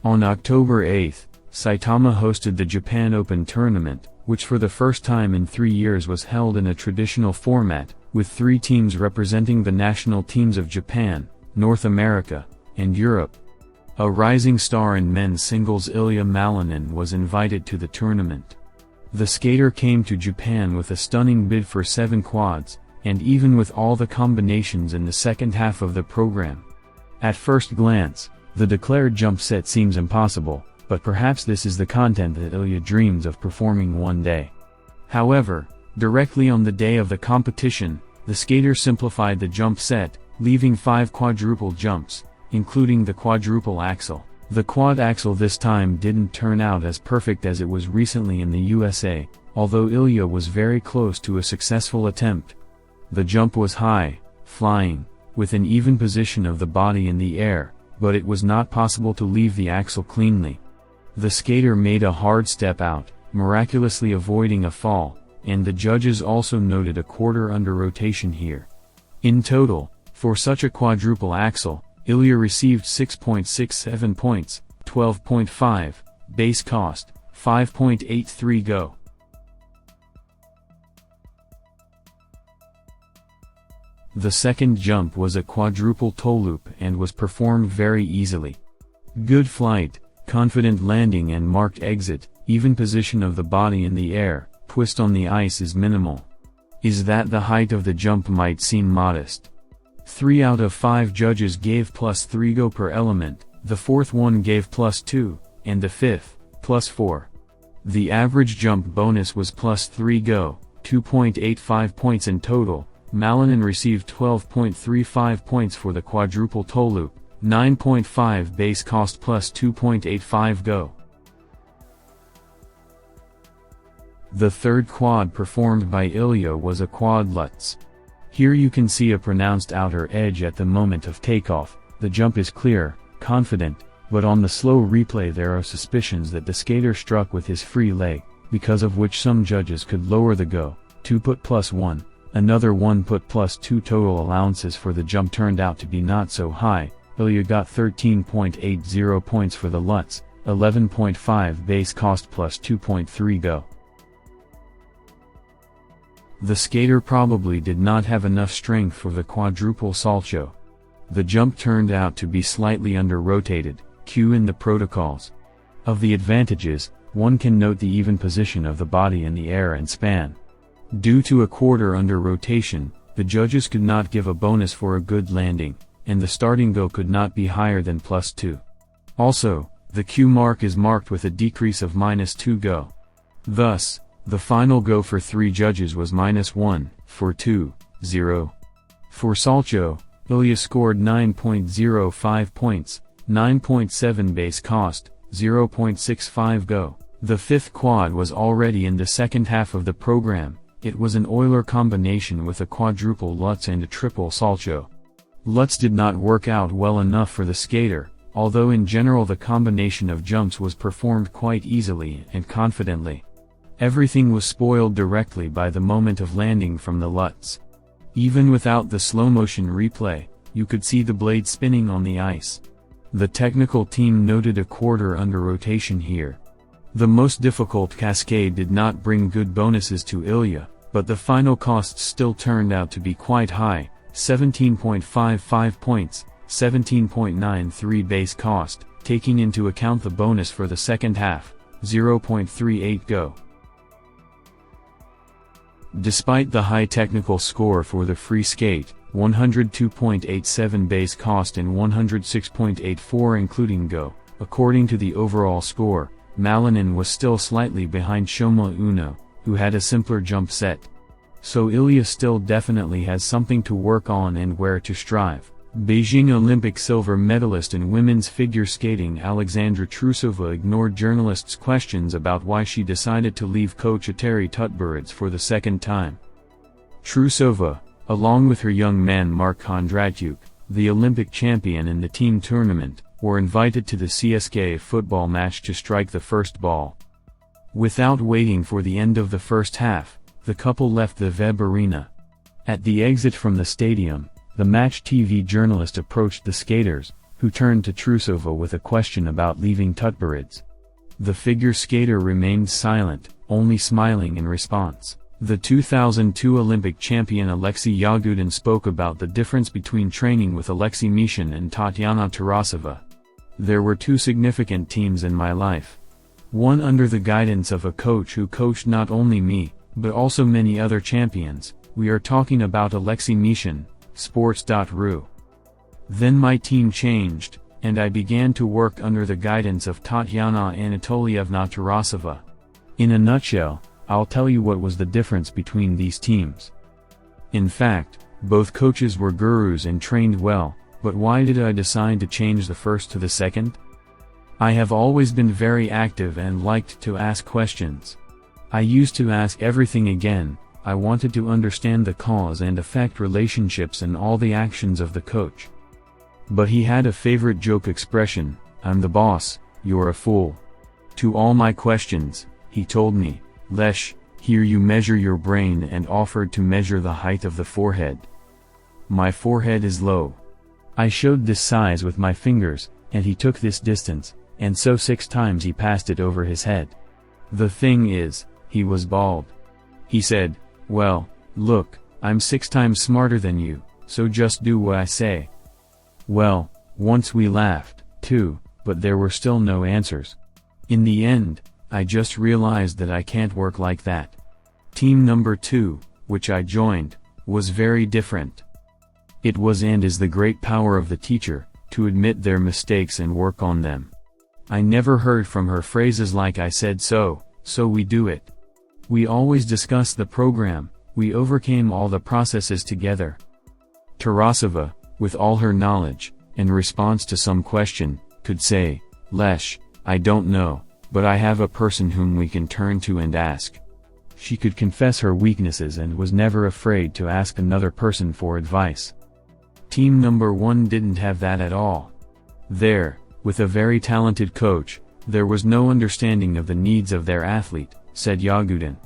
On October 8, Saitama hosted the Japan Open tournament, which for the first time in 3 years was held in a traditional format, with 3 teams representing the national teams of Japan, North America, and Europe. A rising star in men's singles, Ilia Malinin, was invited to the tournament. The skater came to Japan with a stunning bid for 7 quads, and even with all the combinations in the second half of the program. At first glance, the declared jump set seems impossible, but perhaps this is the content that Ilia dreams of performing one day. However, directly on the day of the competition, the skater simplified the jump set, leaving 5 quadruple jumps, including the quadruple axel. The quad axel this time didn't turn out as perfect as it was recently in the USA, although Ilia was very close to a successful attempt. The jump was high, flying, with an even position of the body in the air, but it was not possible to leave the axel cleanly. The skater made a hard step out, miraculously avoiding a fall, and the judges also noted a quarter under rotation here. In total, for such a quadruple axel, Ilia received 6.67 points, 12.5, base cost, 5.83 go. The second jump was a quadruple toe loop and was performed very easily. Good flight, confident landing and marked exit, even position of the body in the air, twist on the ice is minimal. Is that the height of the jump might seem modest. 3 out of 5 judges gave +3 go per element, the fourth one gave +2, and the fifth, +4. The average jump bonus was +3 go, 2.85 points in total. Malinin received 12.35 points for the quadruple toe loop, 9.5 base cost plus 2.85 go. The third quad performed by Ilia was a quad Lutz. Here you can see a pronounced outer edge at the moment of takeoff. The jump is clear, confident, but on the slow replay there are suspicions that the skater struck with his free leg, because of which some judges could lower the go, 2 put +1. Another 1 put +2 total allowances for the jump turned out to be not so high. Ilia got 13.80 points for the Lutz, 11.5 base cost plus 2.3 go. The skater probably did not have enough strength for the quadruple salto. The jump turned out to be slightly under-rotated, Q in the protocols. Of the advantages, one can note the even position of the body in the air and span. Due to a quarter under rotation, the judges could not give a bonus for a good landing, and the starting go could not be higher than +2. Also, the Q mark is marked with a decrease of -2 go. Thus, the final go for 3 judges was -1, for 2, 0. For salto, Ilia scored 9.05 points, 9.7 base cost, 0.65 go. The fifth quad was already in the second half of the program. It was an Euler combination with a quadruple Lutz and a triple salto. Lutz did not work out well enough for the skater, although in general the combination of jumps was performed quite easily and confidently. Everything was spoiled directly by the moment of landing from the Lutz. Even without the slow-motion replay, you could see the blade spinning on the ice. The technical team noted a quarter under rotation here. The most difficult cascade did not bring good bonuses to Ilia, but the final costs still turned out to be quite high, 17.55 points, 17.93 base cost, taking into account the bonus for the second half, 0.38 go. Despite the high technical score for the free skate, 102.87 base cost and 106.84 including go, according to the overall score, Malinin was still slightly behind Shoma Uno, who had a simpler jump set. So Ilia still definitely has something to work on and where to strive. Beijing Olympic silver medalist in women's figure skating Alexandra Trusova ignored journalists' questions about why she decided to leave coach Eteri Tutberidze for the second time. Trusova, along with her young man Mark Kondratyuk, the Olympic champion in the team tournament, were invited to the CSKA football match to strike the first ball. Without waiting for the end of the first half, the couple left the Web Arena. At the exit from the stadium, the Match TV journalist approached the skaters, who turned to Trusova with a question about leaving Tutberidze. The figure skater remained silent, only smiling in response. The 2002 Olympic champion Alexei Yagudin spoke about the difference between training with Alexei Mishin and Tatyana Tarasova. There were two significant teams in my life. One under the guidance of a coach who coached not only me, but also many other champions. We are talking about Alexei Mishin, sports.ru. Then my team changed, and I began to work under the guidance of Tatyana Anatolievna Tarasova. In a nutshell, I'll tell you what was the difference between these teams. In fact, both coaches were gurus and trained well, but why did I decide to change the first to the second? I have always been very active and liked to ask questions. I used to ask everything again. I wanted to understand the cause and effect relationships and all the actions of the coach. But he had a favorite joke expression: "I'm the boss, you're a fool." To all my questions, he told me, "Lesh, here you measure your brain," and offered to measure the height of the forehead. My forehead is low. I showed this size with my fingers, and he took this distance, and so 6 times he passed it over his head. The thing is, he was bald. He said, "Well, look, I'm 6 times smarter than you, so just do what I say." Well, once we laughed, too, but there were still no answers. In the end, I just realized that I can't work like that. Team number 2, which I joined, was very different. It was and is the great power of the teacher, to admit their mistakes and work on them. I never heard from her phrases like "I said so we do it." We always discussed the program, we overcame all the processes together. Tarasova, with all her knowledge, in response to some question, could say, "Lesh, I don't know, but I have a person whom we can turn to and ask." She could confess her weaknesses and was never afraid to ask another person for advice. Team number 1 didn't have that at all. There, with a very talented coach, there was no understanding of the needs of their athlete, said Yagudin.